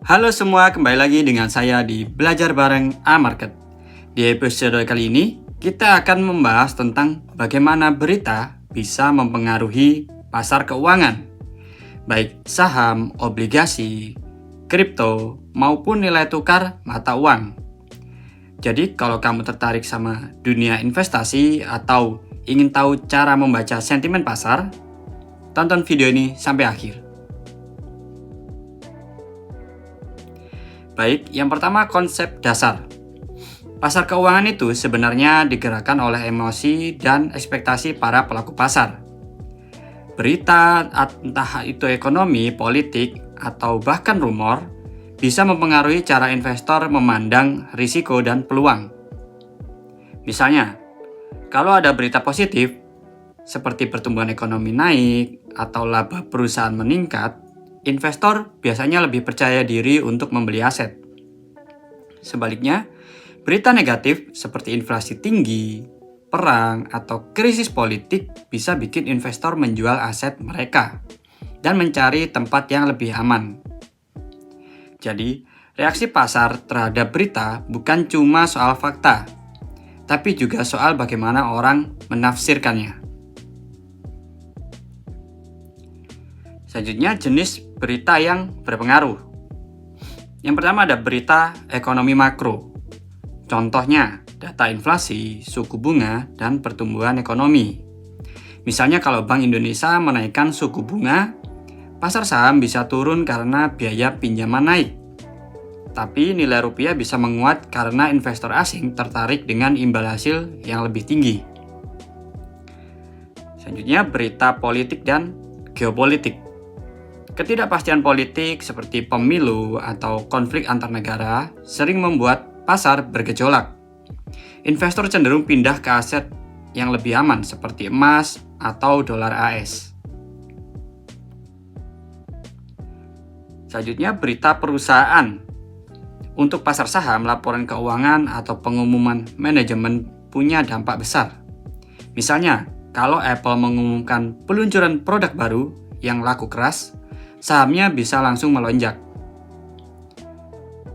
Halo semua, kembali lagi dengan saya di Belajar Bareng A-Market. Di episode kali ini, kita akan membahas tentang bagaimana berita bisa mempengaruhi pasar keuangan, baik saham, obligasi, kripto, maupun nilai tukar mata uang. Jadi, kalau kamu tertarik sama dunia investasi atau ingin tahu cara membaca sentimen pasar, tonton video ini sampai akhir. Baik, yang pertama konsep dasar. Pasar keuangan itu sebenarnya digerakkan oleh emosi dan ekspektasi para pelaku pasar. Berita, entah itu ekonomi, politik, atau bahkan rumor, bisa mempengaruhi cara investor memandang risiko dan peluang. Misalnya, kalau ada berita positif, seperti pertumbuhan ekonomi naik atau laba perusahaan meningkat, investor biasanya lebih percaya diri untuk membeli aset. Sebaliknya, berita negatif seperti inflasi tinggi, perang, atau krisis politik bisa bikin investor menjual aset mereka dan mencari tempat yang lebih aman. Jadi, reaksi pasar terhadap berita bukan cuma soal fakta, tapi juga soal bagaimana orang menafsirkannya. Selanjutnya, jenis berita yang berpengaruh. Yang pertama ada berita ekonomi makro. Contohnya, data inflasi, suku bunga, dan pertumbuhan ekonomi. Misalnya kalau Bank Indonesia menaikkan suku bunga, pasar saham bisa turun karena biaya pinjaman naik. Tapi nilai rupiah bisa menguat karena investor asing tertarik dengan imbal hasil yang lebih tinggi. Selanjutnya, berita politik dan geopolitik. Ketidakpastian politik seperti pemilu atau konflik antar negara sering membuat pasar bergejolak. Investor cenderung pindah ke aset yang lebih aman seperti emas atau dolar AS. Selanjutnya, berita perusahaan. Untuk pasar saham, laporan keuangan atau pengumuman manajemen punya dampak besar. Misalnya, kalau Apple mengumumkan peluncuran produk baru yang laku keras, sahamnya bisa langsung melonjak.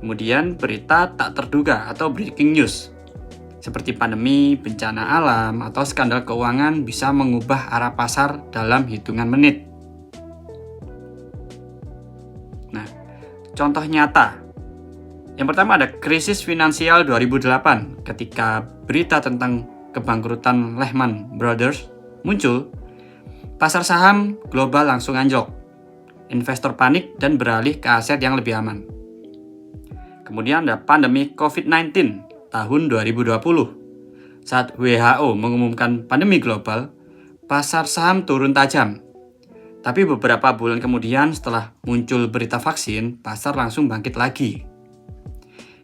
Kemudian berita tak terduga atau breaking news seperti pandemi, bencana alam, atau skandal keuangan bisa mengubah arah pasar dalam hitungan menit. Nah, contoh nyata. Yang pertama ada krisis finansial 2008 ketika berita tentang kebangkrutan Lehman Brothers muncul, pasar saham global langsung anjlok. Investor panik dan beralih ke aset yang lebih aman. Kemudian ada pandemi COVID-19 tahun 2020. Saat WHO mengumumkan pandemi global, pasar saham turun tajam. Tapi beberapa bulan kemudian setelah muncul berita vaksin, pasar langsung bangkit lagi.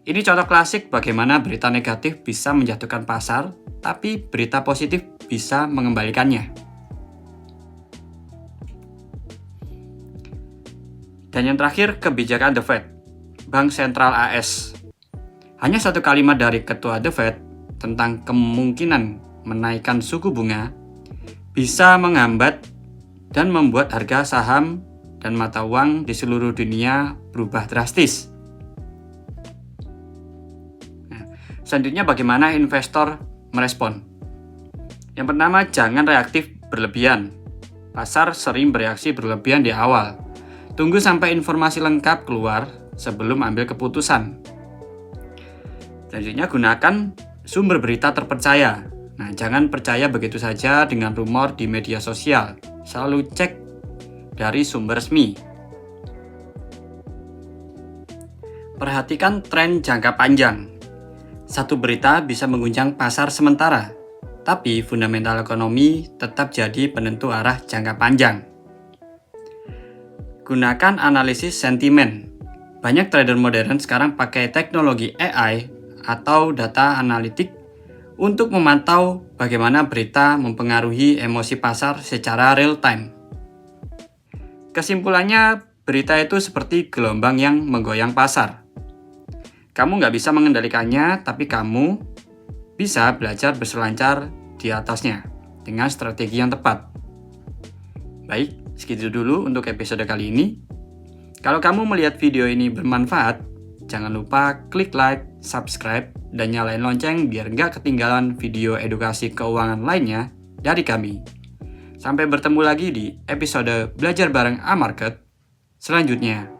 Ini contoh klasik bagaimana berita negatif bisa menjatuhkan pasar, tapi berita positif bisa mengembalikannya. Dan yang terakhir, kebijakan The Fed, Bank Sentral AS. Hanya satu kalimat dari Ketua The Fed tentang kemungkinan menaikkan suku bunga bisa menghambat dan membuat harga saham dan mata uang di seluruh dunia berubah drastis. Nah, selanjutnya bagaimana investor merespon? Yang pertama, jangan reaktif berlebihan. Pasar sering bereaksi berlebihan di awal. Tunggu sampai informasi lengkap keluar sebelum ambil keputusan. Selanjutnya, gunakan sumber berita terpercaya. Nah, jangan percaya begitu saja dengan rumor di media sosial. Selalu cek dari sumber resmi. Perhatikan tren jangka panjang. Satu berita bisa mengguncang pasar sementara, tapi fundamental ekonomi tetap jadi penentu arah jangka panjang. Gunakan analisis sentimen. Banyak trader modern sekarang pakai teknologi AI atau data analitik untuk memantau bagaimana berita mempengaruhi emosi pasar secara real time. Kesimpulannya, berita itu seperti gelombang yang menggoyang pasar. Kamu nggak bisa mengendalikannya, tapi kamu bisa belajar berselancar di atasnya dengan strategi yang tepat. Baik, segitu dulu untuk episode kali ini. Kalau kamu melihat video ini bermanfaat, jangan lupa klik like, subscribe, dan nyalain lonceng biar nggak ketinggalan video edukasi keuangan lainnya dari kami. Sampai bertemu lagi di episode Belajar Bareng A-Market selanjutnya.